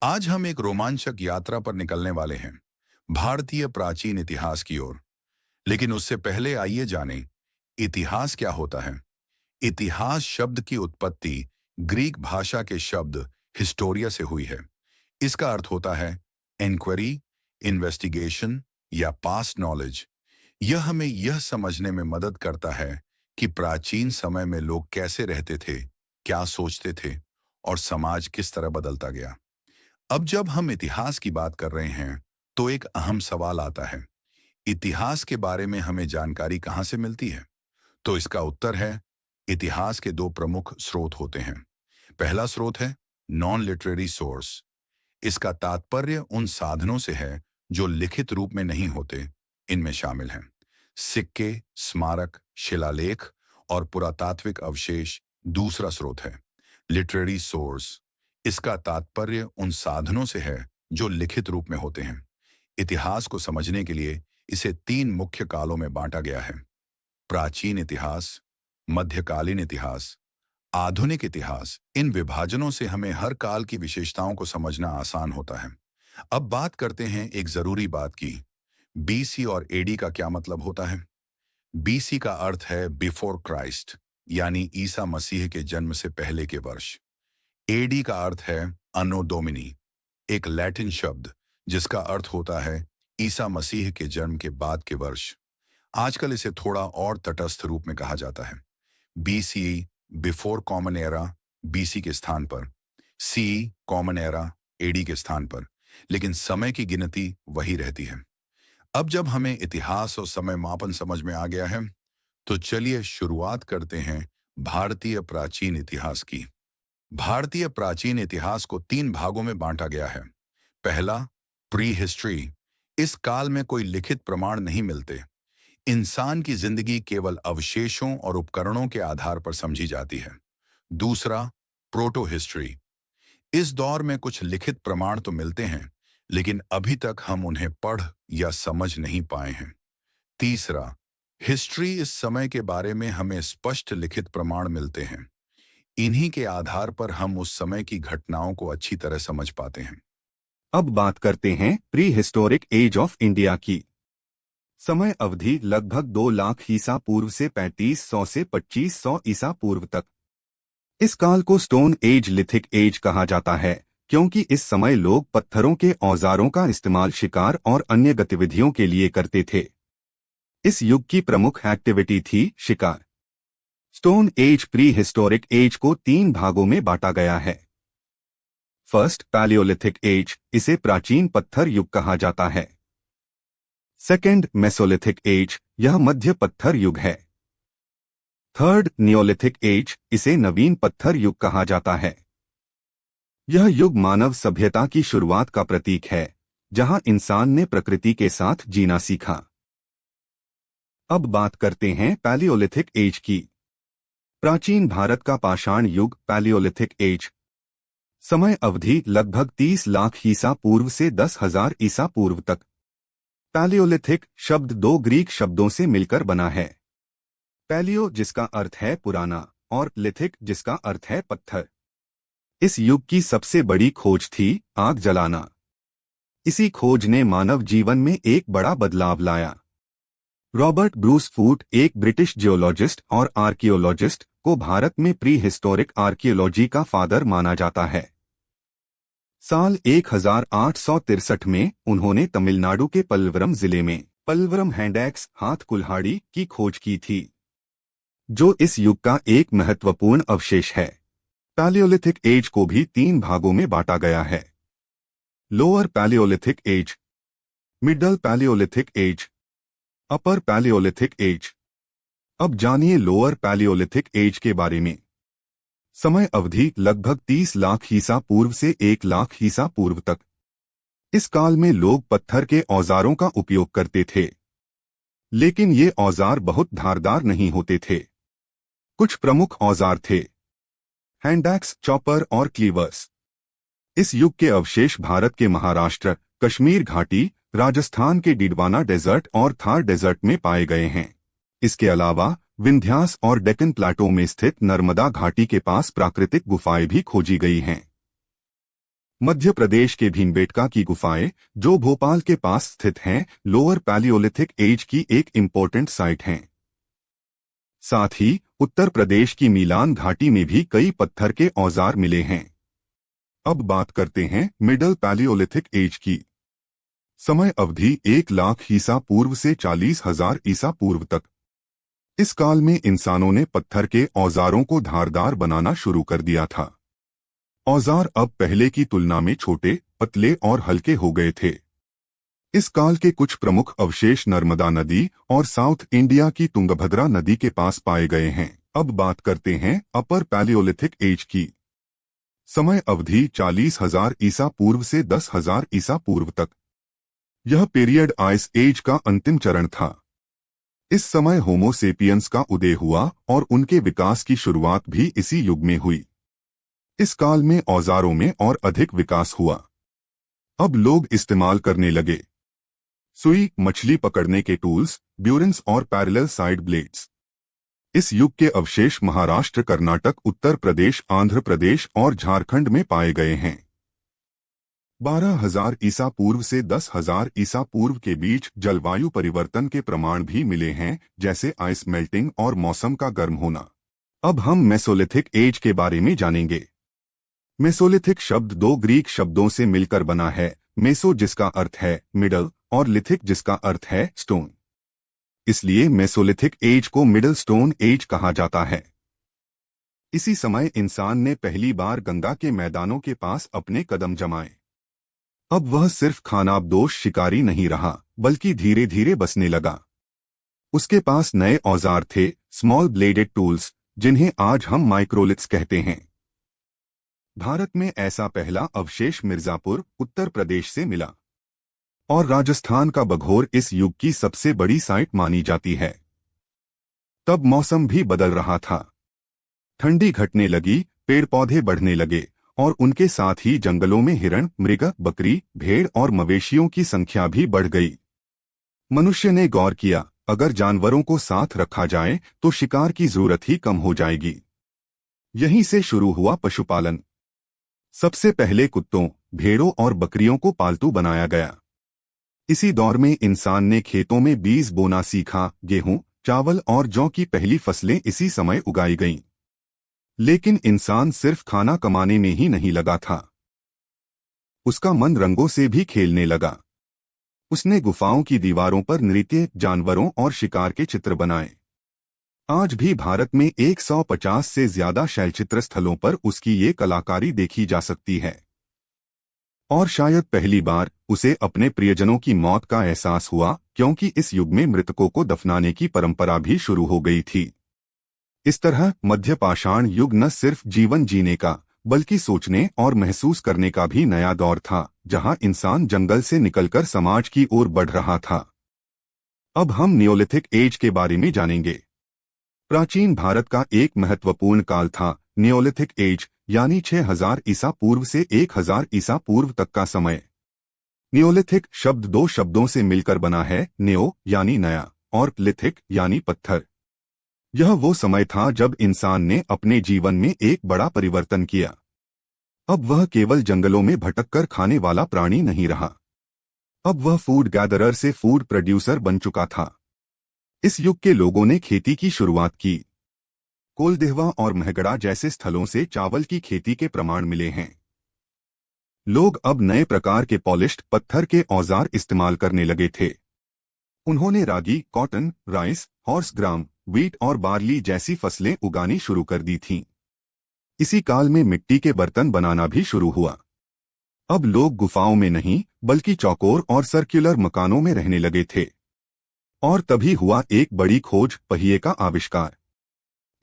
आज हम एक रोमांचक यात्रा पर निकलने वाले हैं, भारतीय प्राचीन इतिहास की ओर। लेकिन उससे पहले आइए जानें, इतिहास क्या होता है। इतिहास शब्द की उत्पत्ति ग्रीक भाषा के शब्द हिस्टोरिया से हुई है। इसका अर्थ होता है इंक्वायरी, इन्वेस्टिगेशन या पास्ट नॉलेज। यह हमें यह समझने में मदद करता है कि प्राचीन समय में लोग कैसे रहते थे, क्या सोचते थे और समाज किस तरह बदलता गया। अब जब हम इतिहास की बात कर रहे हैं, तो एक अहम सवाल आता है, इतिहास के बारे में हमें जानकारी कहाँ से मिलती है। तो इसका उत्तर है, इतिहास के दो प्रमुख स्रोत होते हैं। पहला स्रोत है नॉन लिटरेरी सोर्स। इसका तात्पर्य उन साधनों से है जो लिखित रूप में नहीं होते। इनमें शामिल हैं सिक्के, स्मारक, शिलालेख और पुरातात्विक अवशेष। दूसरा स्रोत है लिटरेरी सोर्स। इसका तात्पर्य उन साधनों से है जो लिखित रूप में होते हैं। इतिहास को समझने के लिए इसे तीन मुख्य कालों में बांटा गया है: प्राचीन इतिहास, मध्यकालीन इतिहास, आधुनिक इतिहास। इन विभाजनों से हमें हर काल की विशेषताओं को समझना आसान होता है। अब बात करते हैं एक जरूरी बात की, बीसी और एडी का क्या मतलब होता है। बीसी का अर्थ है बिफोर क्राइस्ट, यानी ईसा मसीह के जन्म से पहले के वर्ष। एडी का अर्थ है अनो डोमिनी, एक लैटिन शब्द जिसका अर्थ होता है ईसा मसीह के जन्म के बाद के वर्ष। आजकल इसे थोड़ा और तटस्थ रूप में कहा जाता है, BC before common era BC के स्थान पर, सी कॉमन एरा एडी के स्थान पर, लेकिन समय की गिनती वही रहती है। अब जब हमें इतिहास और समय मापन समझ में आ गया है, तो चलिए शुरुआत करते हैं भारतीय प्राचीन इतिहास की। भारतीय प्राचीन इतिहास को तीन भागों में बांटा गया है। पहला, प्री हिस्ट्री। इस काल में कोई लिखित प्रमाण नहीं मिलते। इंसान की जिंदगी केवल अवशेषों और उपकरणों के आधार पर समझी जाती है। दूसरा, प्रोटो हिस्ट्री। इस दौर में कुछ लिखित प्रमाण तो मिलते हैं, लेकिन अभी तक हम उन्हें पढ़ या समझ नहीं पाए हैं। तीसरा, हिस्ट्री। इस समय के बारे में हमें स्पष्ट लिखित प्रमाण मिलते हैं। इन्हीं के आधार पर हम उस समय की घटनाओं को अच्छी तरह समझ पाते हैं। अब बात करते हैं prehistoric age of India की। समय अवधि लगभग 2 लाख ईसा पूर्व से 3500 से 2500 ईसा पूर्व तक। इस काल को स्टोन एज, लिथिक एज कहा जाता है, क्योंकि इस समय लोग पत्थरों के औजारों का इस्तेमाल शिकार और अन्य गतिविधियों के लिए करते थे। इस युग की प्रमुख एक्टिविटी थी शिकार। Stone age prehistoric age को 3 भागों में बांटा गया है। फर्स्ट, पैलियोलिथिक एज, इसे प्राचीन पत्थर युग कहा जाता है। सेकेंड, मेसोलिथिक एज, यह मध्य पत्थर युग है। थर्ड, नियोलिथिक एज, इसे नवीन पत्थर युग कहा जाता है। यह युग मानव सभ्यता की शुरुआत का प्रतीक है, जहां इंसान ने प्रकृति के साथ जीना सीखा। अब बात करते हैं पैलियोलिथिक एज की। प्राचीन भारत का पाषाण युग, पैलियोलिथिक एज। समय अवधि लगभग 30 लाख ईसा पूर्व से 10,000 ईसा पूर्व तक। पैलियोलिथिक शब्द 2 ग्रीक शब्दों से मिलकर बना है। पैलियो जिसका अर्थ है पुराना और लिथिक जिसका अर्थ है पत्थर। इस युग की सबसे बड़ी खोज थी आग जलाना। इसी खोज ने मानव जीवन में एक बड़ा बदलाव लाया। रॉबर्ट ब्रूस फूट, एक ब्रिटिश जियोलॉजिस्ट और आर्कियोलॉजिस्ट, को भारत में प्री हिस्टोरिक आर्कियोलॉजी का फादर माना जाता है। साल 1863 में उन्होंने तमिलनाडु के पल्लवरम जिले में पल्लवरम हैंडैक्स, हाथ कुल्हाड़ी, की खोज की थी, जो इस युग का एक महत्वपूर्ण अवशेष है। पैलियोलिथिक एज को भी 3 भागों में बांटा गया है: lower palaeolithic age, middle palaeolithic age, upper palaeolithic age. अब जानिए लोअर पैलियोलिथिक एज के बारे में। समय अवधि लगभग 30 लाख ईसा पूर्व से 1 लाख ईसा पूर्व तक। इस काल में लोग पत्थर के औजारों का उपयोग करते थे, लेकिन ये औजार बहुत धारदार नहीं होते थे। कुछ प्रमुख औजार थे: हैंडैक्स, चॉपर और क्लीवर्स। इस युग के अवशेष भारत के महाराष्ट्र, कश्मीर घाटी, राजस्थान के डिडवाना डेजर्ट और थार डेजर्ट में पाए गए हैं। इसके अलावा विंध्यास और डेक्कन प्लाटो में स्थित नर्मदा घाटी के पास प्राकृतिक गुफाएं भी खोजी गई हैं। मध्य प्रदेश के भीमबेटका की गुफाएं, जो भोपाल के पास स्थित हैं, लोअर पैलियोलिथिक एज की एक इम्पोर्टेंट साइट हैं। साथ ही उत्तर प्रदेश की मीलान घाटी में भी कई पत्थर के औजार मिले हैं। अब बात करते हैं मिडल पैलियोलिथिक एज की। समय अवधि 1,00,000 ईसा पूर्व से 40,000 ईसा पूर्व तक। इस काल में इंसानों ने पत्थर के औजारों को धारदार बनाना शुरू कर दिया था। औजार अब पहले की तुलना में छोटे, पतले और हल्के हो गए थे। इस काल के कुछ प्रमुख अवशेष नर्मदा नदी और साउथ इंडिया की तुंगभद्रा नदी के पास पाए गए हैं। अब बात करते हैं अपर पैलियोलिथिक एज की। समय अवधि 40,000 ईसा पूर्व से 10,000 ईसा पूर्व तक। यह पीरियड आइस एज का अंतिम चरण था। इस समय होमो सेपियंस का उदय हुआ और उनके विकास की शुरुआत भी इसी युग में हुई। इस काल में औजारों में और अधिक विकास हुआ। अब लोग इस्तेमाल करने लगे सुई, मछली पकड़ने के टूल्स, ब्यूरन्स और पैरेलल साइड ब्लेड्स। इस युग के अवशेष महाराष्ट्र, कर्नाटक, उत्तर प्रदेश, आंध्र प्रदेश और झारखंड में पाए गए हैं। 12,000 ईसा पूर्व से 10,000 ईसा पूर्व के बीच जलवायु परिवर्तन के प्रमाण भी मिले हैं, जैसे आइस मेल्टिंग और मौसम का गर्म होना। अब हम मेसोलिथिक एज के बारे में जानेंगे। मेसोलिथिक शब्द दो ग्रीक शब्दों से मिलकर बना है, मेसो जिसका अर्थ है मिडल और लिथिक जिसका अर्थ है स्टोन। इसलिए मेसोलिथिक एज को मिडल स्टोन एज कहा जाता है। इसी समय इंसान ने पहली बार गंगा के मैदानों के पास अपने कदम जमाए। अब वह सिर्फ खानाबदोश शिकारी नहीं रहा, बल्कि धीरे धीरे बसने लगा। उसके पास नए औजार थे, स्मॉल ब्लेडेड टूल्स, जिन्हें आज हम माइक्रोलिथ्स कहते हैं। भारत में ऐसा पहला अवशेष मिर्जापुर, उत्तर प्रदेश से मिला और राजस्थान का बघोर इस युग की सबसे बड़ी साइट मानी जाती है। तब मौसम भी बदल रहा था। ठंडी घटने लगी, पेड़ पौधे बढ़ने लगे और उनके साथ ही जंगलों में हिरण, मृग, बकरी, भेड़ और मवेशियों की संख्या भी बढ़ गई। मनुष्य ने गौर किया, अगर जानवरों को साथ रखा जाए तो शिकार की जरूरत ही कम हो जाएगी। यहीं से शुरू हुआ पशुपालन। सबसे पहले कुत्तों, भेड़ों और बकरियों को पालतू बनाया गया। इसी दौर में इंसान ने खेतों में बीज बोना सीखा। गेहूं, चावल और जौ की पहली फसलें इसी समय उगाई गईं। लेकिन इंसान सिर्फ खाना कमाने में ही नहीं लगा था। उसका मन रंगों से भी खेलने लगा। उसने गुफाओं की दीवारों पर नृत्य, जानवरों और शिकार के चित्र बनाए। आज भी भारत में 150 से ज्यादा शैलचित्र स्थलों पर उसकी ये कलाकारी देखी जा सकती है। और शायद पहली बार उसे अपने प्रियजनों की मौत का एहसास हुआ, क्योंकि इस युग में मृतकों को दफनाने की परंपरा भी शुरू हो गई थी। इस तरह मध्य पाषाण युग न सिर्फ जीवन जीने का, बल्कि सोचने और महसूस करने का भी नया दौर था, जहां इंसान जंगल से निकलकर समाज की ओर बढ़ रहा था। अब हम नियोलिथिक एज के बारे में जानेंगे। प्राचीन भारत का एक महत्वपूर्ण काल था नियोलिथिक एज, यानी 6,000 ईसा पूर्व से 1,000 ईसा पूर्व तक का समय। नियोलिथिक शब्द दो शब्दों से मिलकर बना है, नियो यानी नया और लिथिक यानी पत्थर। यह वो समय था जब इंसान ने अपने जीवन में एक बड़ा परिवर्तन किया। अब वह केवल जंगलों में भटककर खाने वाला प्राणी नहीं रहा। अब वह फूड गैदरर से फूड प्रोड्यूसर बन चुका था। इस युग के लोगों ने खेती की शुरुआत की। कोलदेहवा और महगड़ा जैसे स्थलों से चावल की खेती के प्रमाण मिले हैं। लोग अब नए प्रकार के पॉलिश्ड पत्थर के औजार इस्तेमाल करने लगे थे। उन्होंने रागी, कॉटन, राइस, हॉर्स ग्राम, व्हीट और बार्ली जैसी फसलें उगानी शुरू कर दी थीं। इसी काल में मिट्टी के बर्तन बनाना भी शुरू हुआ। अब लोग गुफाओं में नहीं, बल्कि चौकोर और सर्कुलर मकानों में रहने लगे थे। और तभी हुआ एक बड़ी खोज, पहिए का आविष्कार।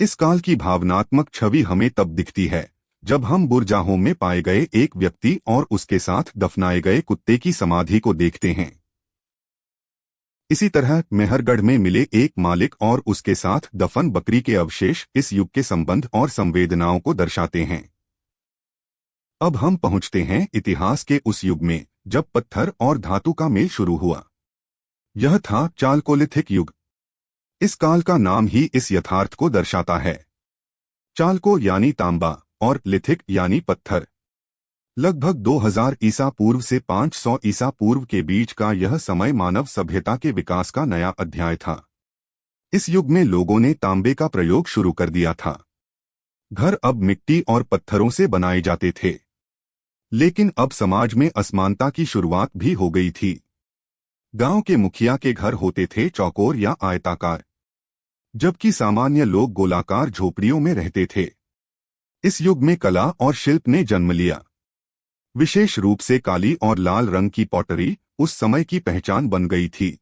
इस काल की भावनात्मक छवि हमें तब दिखती है जब हम बुरजाहों में पाए गए एक व्यक्ति और उसके साथ दफनाए गए कुत्ते की समाधि को देखते हैं। इसी तरह मेहरगढ़ में मिले एक मालिक और उसके साथ दफन बकरी के अवशेष इस युग के संबंध और संवेदनाओं को दर्शाते हैं। अब हम पहुंचते हैं इतिहास के उस युग में जब पत्थर और धातु का मेल शुरू हुआ। यह था चालकोलिथिक युग। इस काल का नाम ही इस यथार्थ को दर्शाता है। चालको यानी तांबा और लिथिक यानी पत्थर। लगभग 2000 ईसा पूर्व से 500 ईसा पूर्व के बीच का यह समय मानव सभ्यता के विकास का नया अध्याय था। इस युग में लोगों ने तांबे का प्रयोग शुरू कर दिया था। घर अब मिट्टी और पत्थरों से बनाए जाते थे। लेकिन अब समाज में असमानता की शुरुआत भी हो गई थी। गांव के मुखिया के घर होते थे चौकोर या आयताकार, जबकि सामान्य लोग गोलाकार झोपड़ियों में रहते थे। इस युग में कला और शिल्प ने जन्म लिया। विशेष रूप से काली और लाल रंग की पॉटरी उस समय की पहचान बन गई थी।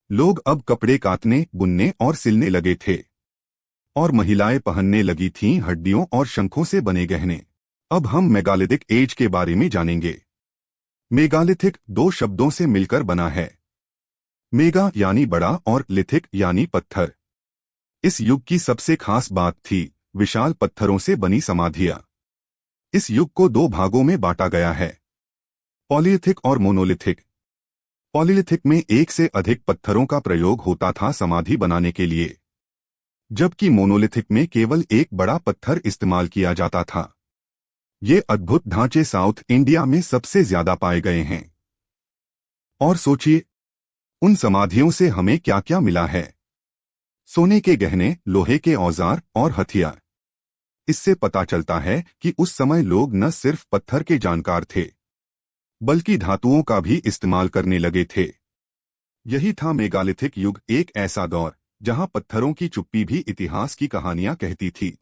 लोग अब कपड़े काटने, बुनने और सिलने लगे थे, और महिलाएं पहनने लगी थीं हड्डियों और शंखों से बने गहने। अब हम मेगालिथिक एज के बारे में जानेंगे। मेगालिथिक 2 शब्दों से मिलकर बना है। मेगा यानी बड़ा और लिथिक यानी पत्थर। इस युग की सबसे खास बात थी विशाल पत्थरों से बनी समाधियां। इस युग को 2 भागों में बांटा गया है, पॉलीलिथिक और मोनोलिथिक। पॉलीलिथिक में एक से अधिक पत्थरों का प्रयोग होता था समाधि बनाने के लिए, जबकि मोनोलिथिक में केवल एक बड़ा पत्थर इस्तेमाल किया जाता था। ये अद्भुत ढांचे साउथ इंडिया में सबसे ज्यादा पाए गए हैं। और सोचिए, उन समाधियों से हमें क्या क्या मिला है। सोने के गहने, लोहे के औजार और हथियार। इससे पता चलता है कि उस समय लोग न सिर्फ पत्थर के जानकार थे, बल्कि धातुओं का भी इस्तेमाल करने लगे थे। यही था मेगालिथिक युग, एक ऐसा दौर जहां पत्थरों की चुप्पी भी इतिहास की कहानियां कहती थी।